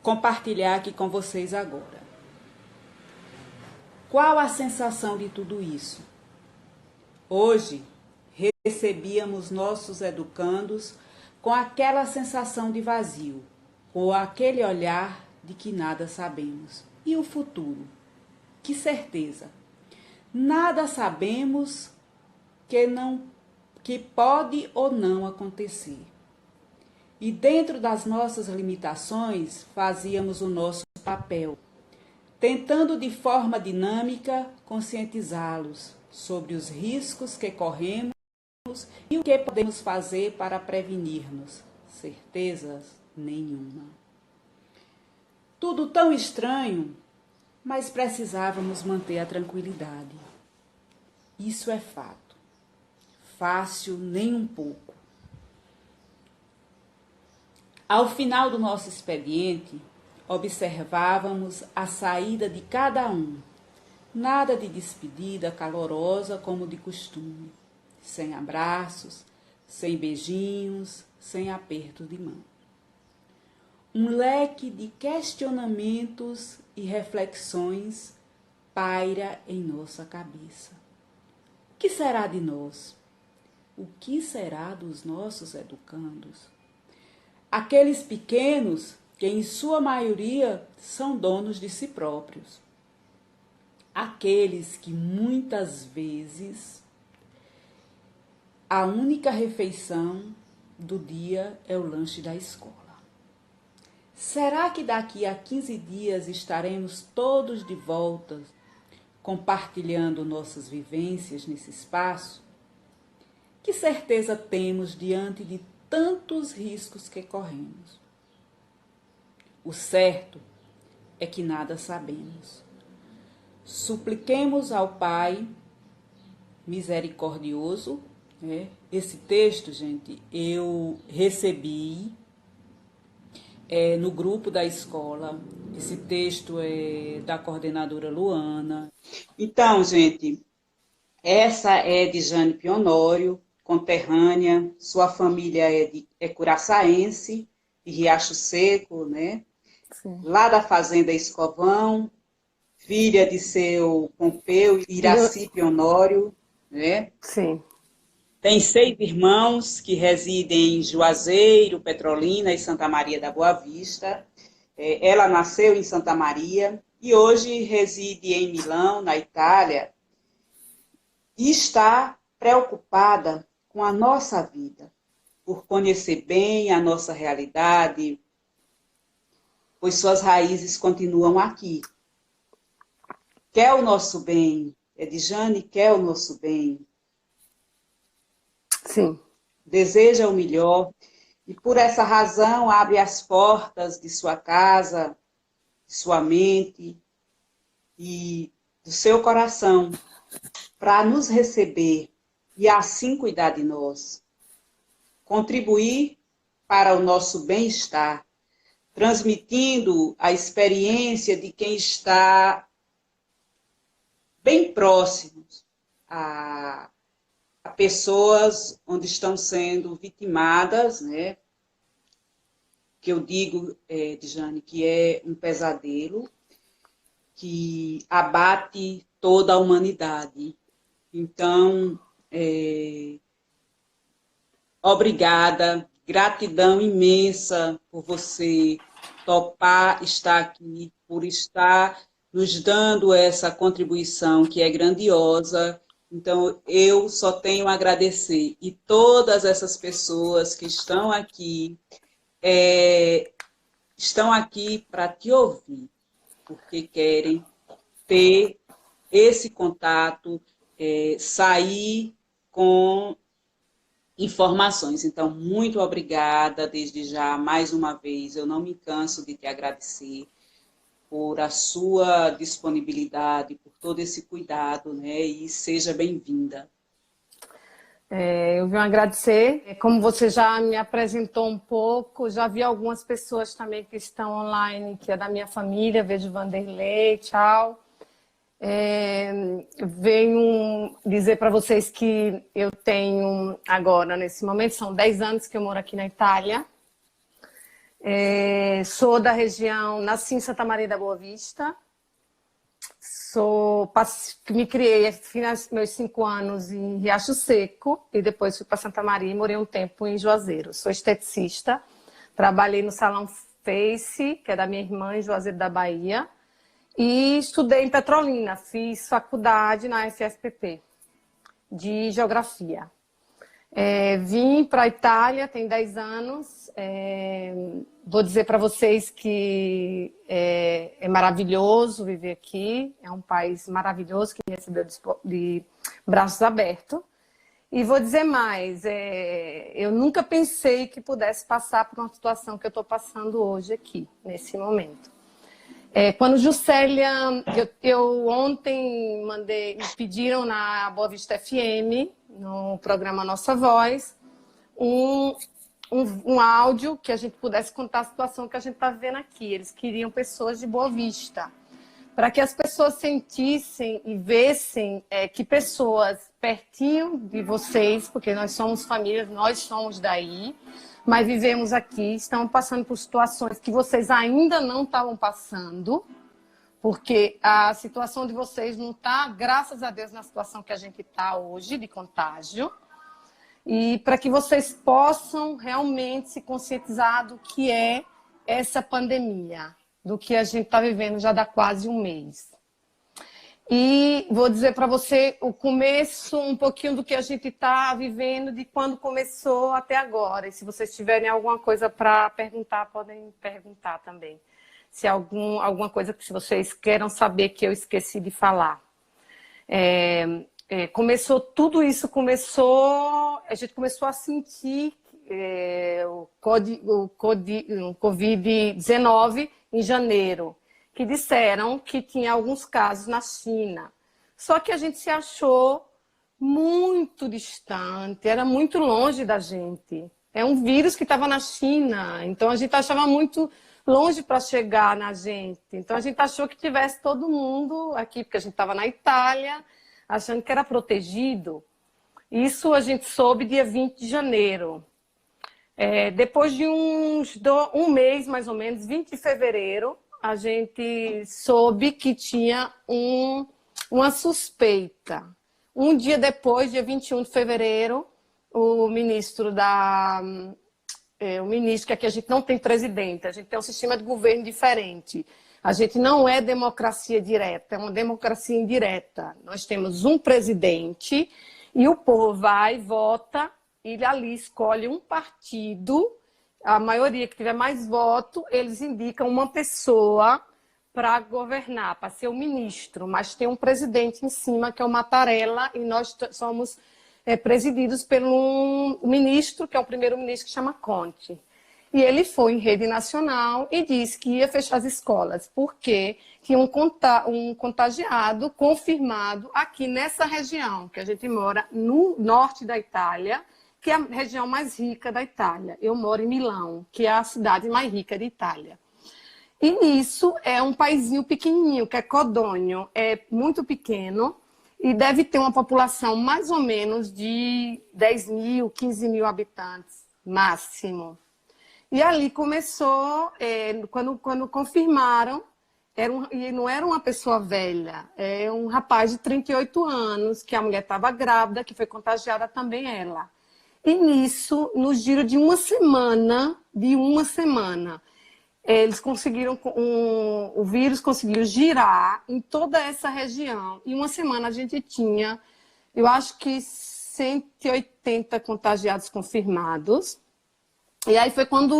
compartilhar aqui com vocês agora. Qual a sensação de tudo isso? Hoje, recebíamos nossos educandos com aquela sensação de vazio, com aquele olhar de que nada sabemos. E o futuro? Que certeza! Nada sabemos que pode ou não acontecer. E dentro das nossas limitações, fazíamos o nosso papel, tentando de forma dinâmica conscientizá-los sobre os riscos que corremos e o que podemos fazer para prevenir-nos. Certezas nenhuma. Tudo tão estranho, mas precisávamos manter a tranquilidade. Isso é fato. Fácil nem um pouco. Ao final do nosso expediente, observávamos a saída de cada um. Nada de despedida calorosa como de costume. Sem abraços, sem beijinhos, sem aperto de mão. Um leque de questionamentos e reflexões paira em nossa cabeça. O que será de nós? O que será dos nossos educandos? Aqueles pequenos que, em sua maioria, são donos de si próprios. Aqueles que, muitas vezes, a única refeição do dia é o lanche da escola. Será que daqui a 15 dias estaremos todos de volta, compartilhando nossas vivências nesse espaço? Que certeza temos diante de tantos riscos que corremos? O certo é que nada sabemos. Supliquemos ao Pai misericordioso. Esse texto, gente, eu recebi no grupo da escola. Esse texto é da coordenadora Luana. Então, gente, essa é de Jane Pionório, conterrânea. Sua família é curaçaense, de Riacho Seco, né? Sim. Lá da Fazenda Escovão, filha de seu Pompeu Iraci Pionório, né? Sim. Tem 6 irmãos que residem em Juazeiro, Petrolina e Santa Maria da Boa Vista. Ela nasceu em Santa Maria e hoje reside em Milão, na Itália, e está preocupada com a nossa vida, por conhecer bem a nossa realidade, pois suas raízes continuam aqui. Quer o nosso bem, Edjane quer o nosso bem. Sim. Deseja o melhor e por essa razão abre as portas de sua casa, de sua mente e do seu coração para nos receber e assim cuidar de nós. Contribuir para o nosso bem-estar, transmitindo a experiência de quem está bem próximo a pessoas onde estão sendo vitimadas, né? Que eu digo, Djane, que é um pesadelo que abate toda a humanidade. Então, obrigada, gratidão imensa por você topar estar aqui, por estar nos dando essa contribuição que é grandiosa. Então, eu só tenho a agradecer. E todas essas pessoas que estão aqui para te ouvir, porque querem ter esse contato, sair com informações. Então, muito obrigada desde já, mais uma vez. Eu não me canso de te agradecer por a sua disponibilidade, por todo esse cuidado, né? E seja bem-vinda. Eu venho agradecer. Como você já me apresentou um pouco, já vi algumas pessoas também que estão online, que é da minha família, vejo Vanderlei, tchau. Venho dizer para vocês que eu tenho agora, nesse momento, são 10 anos que eu moro aqui na Itália. Sou da região, nasci em Santa Maria da Boa Vista. Me criei, fiz meus 5 anos em Riacho Seco e depois fui para Santa Maria e morei um tempo em Juazeiro. Sou esteticista, trabalhei no Salão Face, que é da minha irmã, em Juazeiro da Bahia, e estudei em Petrolina, fiz faculdade na FSPP de Geografia. Vim para a Itália, tem 10 anos. Vou dizer para vocês que é maravilhoso viver aqui. É um país maravilhoso que me recebeu de braços abertos. E vou dizer mais, eu nunca pensei que pudesse passar por uma situação que eu estou passando hoje aqui, nesse momento. Quando Juscelia, eu ontem me pediram na Boa Vista FM, no programa Nossa Voz, um áudio que a gente pudesse contar a situação que a gente está vivendo aqui. Eles queriam pessoas de Boa Vista, para que as pessoas sentissem e vissem que pessoas pertinho de vocês, porque nós somos famílias, nós somos daí, mas vivemos aqui, estamos passando por situações que vocês ainda não estavam passando, porque a situação de vocês não está, graças a Deus, na situação que a gente está hoje, de contágio, e para que vocês possam realmente se conscientizar do que é essa pandemia, do que a gente está vivendo já dá quase um mês. E vou dizer para você o começo, um pouquinho do que a gente está vivendo, de quando começou até agora. E se vocês tiverem alguma coisa para perguntar, podem perguntar também. Se alguma coisa que vocês queiram saber que eu esqueci de falar. Tudo isso começou, a gente começou a sentir o Covid-19 em janeiro, que disseram que tinha alguns casos na China. Só que a gente se achou muito distante, era muito longe da gente. É um vírus que estava na China, então a gente achava muito longe para chegar na gente. Então a gente achou que tivesse todo mundo aqui, porque a gente estava na Itália, achando que era protegido. Isso a gente soube dia 20 de janeiro. Depois de um mês, mais ou menos, 20 de fevereiro, a gente soube que tinha uma suspeita. Um dia depois, dia 21 de fevereiro, o ministro, que aqui a gente não tem presidente, a gente tem um sistema de governo diferente. A gente não é democracia direta, é uma democracia indireta. Nós temos um presidente e o povo vai, vota, e ali escolhe um partido. A maioria que tiver mais voto, eles indicam uma pessoa para governar, para ser o ministro, mas tem um presidente em cima, que é o Mattarella, e nós somos presididos por um ministro, que é o primeiro-ministro, que chama Conte. E ele foi em rede nacional e disse que ia fechar as escolas, porque tinha um contagiado confirmado aqui nessa região, que a gente mora no norte da Itália, que é a região mais rica da Itália. Eu moro em Milão, que é a cidade mais rica da Itália. E nisso é um paizinho pequenininho, que é Codogno, é muito pequeno e deve ter uma população mais ou menos de 10 mil, 15 mil habitantes, máximo. E ali começou, quando confirmaram, e não era uma pessoa velha, é um rapaz de 38 anos, que a mulher estava grávida, que foi contagiada também ela. E nisso, no giro de uma semana, eles conseguiram, o vírus conseguiu girar em toda essa região. Em uma semana a gente tinha, eu acho que 180 contagiados confirmados. E aí foi quando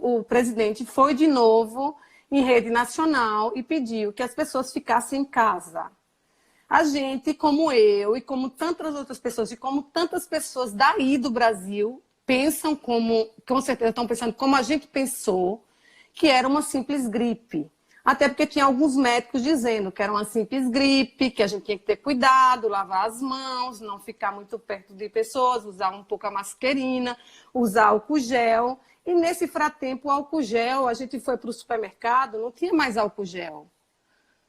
o presidente foi de novo em rede nacional e pediu que as pessoas ficassem em casa. A gente, como eu e como tantas outras pessoas, e como tantas pessoas daí do Brasil, pensam com certeza estão pensando como a gente pensou, que era uma simples gripe. Até porque tinha alguns médicos dizendo que era uma simples gripe, que a gente tinha que ter cuidado, lavar as mãos, não ficar muito perto de pessoas, usar um pouco a mascarina, usar álcool gel. E nesse fratempo, o álcool gel, a gente foi para o supermercado, não tinha mais álcool gel.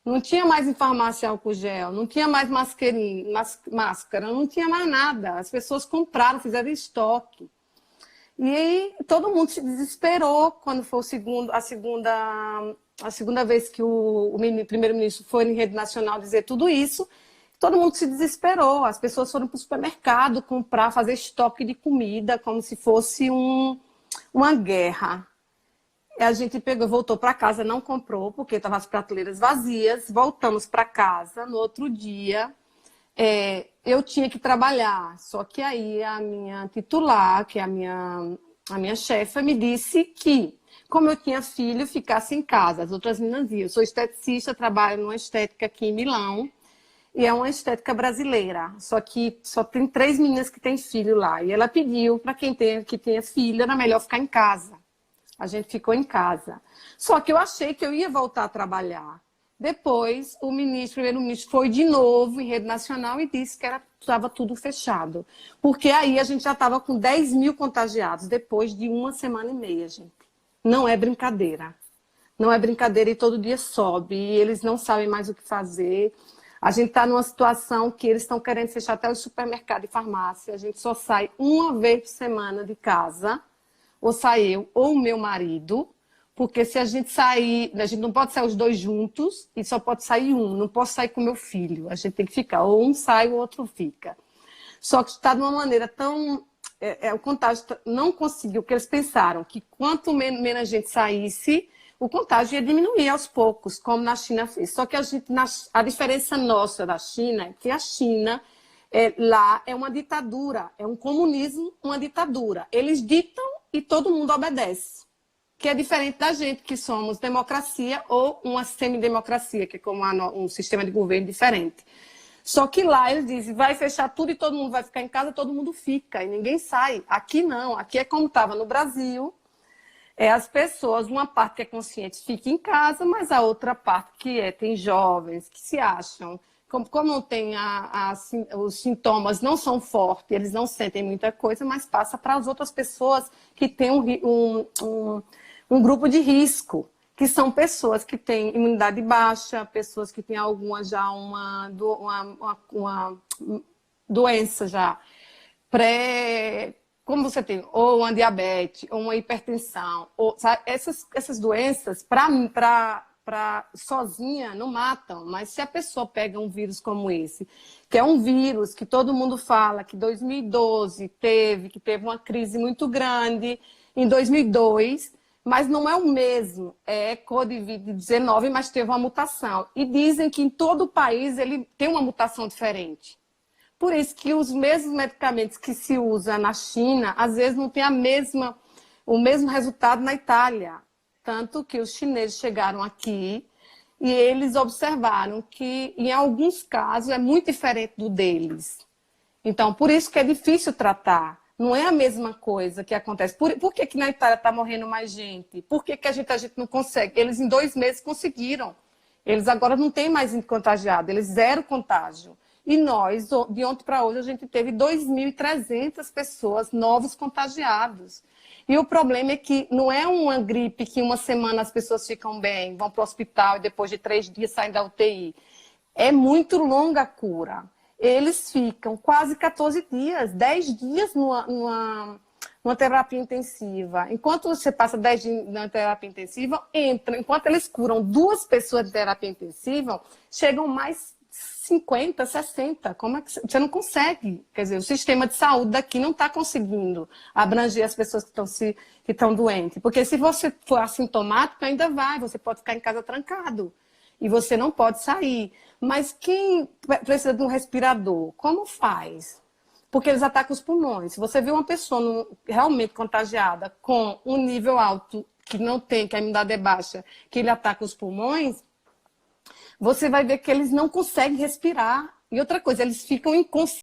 Não tinha mais em farmácia álcool gel, não tinha mais máscara, não tinha mais nada. As pessoas compraram, fizeram estoque. E aí todo mundo se desesperou quando foi a segunda vez que o primeiro-ministro foi em rede nacional dizer tudo isso. Todo mundo se desesperou. As pessoas foram para o supermercado comprar, fazer estoque de comida, como se fosse uma guerra. E a gente pegou, voltou para casa, não comprou, porque estavam as prateleiras vazias. Voltamos para casa. No outro dia, eu tinha que trabalhar. Só que aí a minha titular, que é a minha chefa, me disse que, como eu tinha filho, ficasse em casa. As outras meninas iam. Eu sou esteticista, trabalho numa estética aqui em Milão. E é uma estética brasileira, só que só tem 3 meninas que têm filho lá. E ela pediu para quem que tenha filho, era melhor ficar em casa. A gente ficou em casa. Só que eu achei que eu ia voltar a trabalhar. Depois, o primeiro-ministro foi de novo em rede nacional e disse que estava tudo fechado. Porque aí a gente já estava com 10 mil contagiados, depois de 1 semana e meia, gente. Não é brincadeira. Não é brincadeira e todo dia sobe. E eles não sabem mais o que fazer. A gente está numa situação que eles estão querendo fechar até o supermercado e farmácia. A gente só sai uma vez por semana de casa, ou sai eu ou o meu marido, porque se a gente sair, a gente não pode sair os dois juntos e só pode sair um. Não posso sair com meu filho. A gente tem que ficar, ou um sai, o outro fica. Só que está de uma maneira tão... o contágio não conseguiu, porque eles pensaram que quanto menos a gente saísse, o contágio ia diminuir aos poucos, como na China fez. Só que a diferença nossa da China é que a China lá é uma ditadura, é um comunismo, uma ditadura. Eles ditam e todo mundo obedece, que é diferente da gente, que somos democracia ou uma semidemocracia, que é como um sistema de governo diferente. Só que lá eles dizem, vai fechar tudo e todo mundo vai ficar em casa, todo mundo fica e ninguém sai. Aqui não, aqui é como estava no Brasil. As pessoas, uma parte que é consciente fica em casa, mas a outra parte que tem jovens que se acham, como tem os sintomas não são fortes, eles não sentem muita coisa, mas passa para as outras pessoas que têm um grupo de risco, que são pessoas que têm imunidade baixa, pessoas que têm alguma já uma doença já como você tem ou uma diabetes, ou uma hipertensão, ou, sabe, essas doenças, sozinha, não matam. Mas se a pessoa pega um vírus como esse, que é um vírus que todo mundo fala que 2012 que teve uma crise muito grande, em 2002, mas não é o mesmo, é Covid-19, mas teve uma mutação. E dizem que em todo o país ele tem uma mutação diferente. Por isso que os mesmos medicamentos que se usa na China, às vezes não tem o mesmo resultado na Itália. Tanto que os chineses chegaram aqui e eles observaram que, em alguns casos, é muito diferente do deles. Então, por isso que é difícil tratar. Não é a mesma coisa que acontece. Por que na Itália está morrendo mais gente? Por que a gente não consegue? Eles, em 2 meses, conseguiram. Eles agora não têm mais contagiado, eles zero contágio. E nós, de ontem para hoje, a gente teve 2.300 pessoas novos contagiados. E o problema é que não é uma gripe que 1 semana as pessoas ficam bem, vão para o hospital e depois de 3 dias saem da UTI. É muito longa a cura. Eles ficam quase 14 dias, 10 dias numa terapia intensiva. Enquanto você passa 10 dias na terapia intensiva, enquanto eles curam 2 pessoas de terapia intensiva, chegam mais 50, 60, como é que você não consegue? Quer dizer, o sistema de saúde daqui não está conseguindo abranger as pessoas que estão doentes. Porque se você for assintomático, ainda você pode ficar em casa trancado e você não pode sair. Mas quem precisa de um respirador, como faz? Porque eles atacam os pulmões. Se você vê uma pessoa realmente contagiada com um nível alto, que não tem, que a imunidade é baixa, que ele ataca os pulmões, você vai ver que eles não conseguem respirar. E outra coisa, eles ficam inconscientes.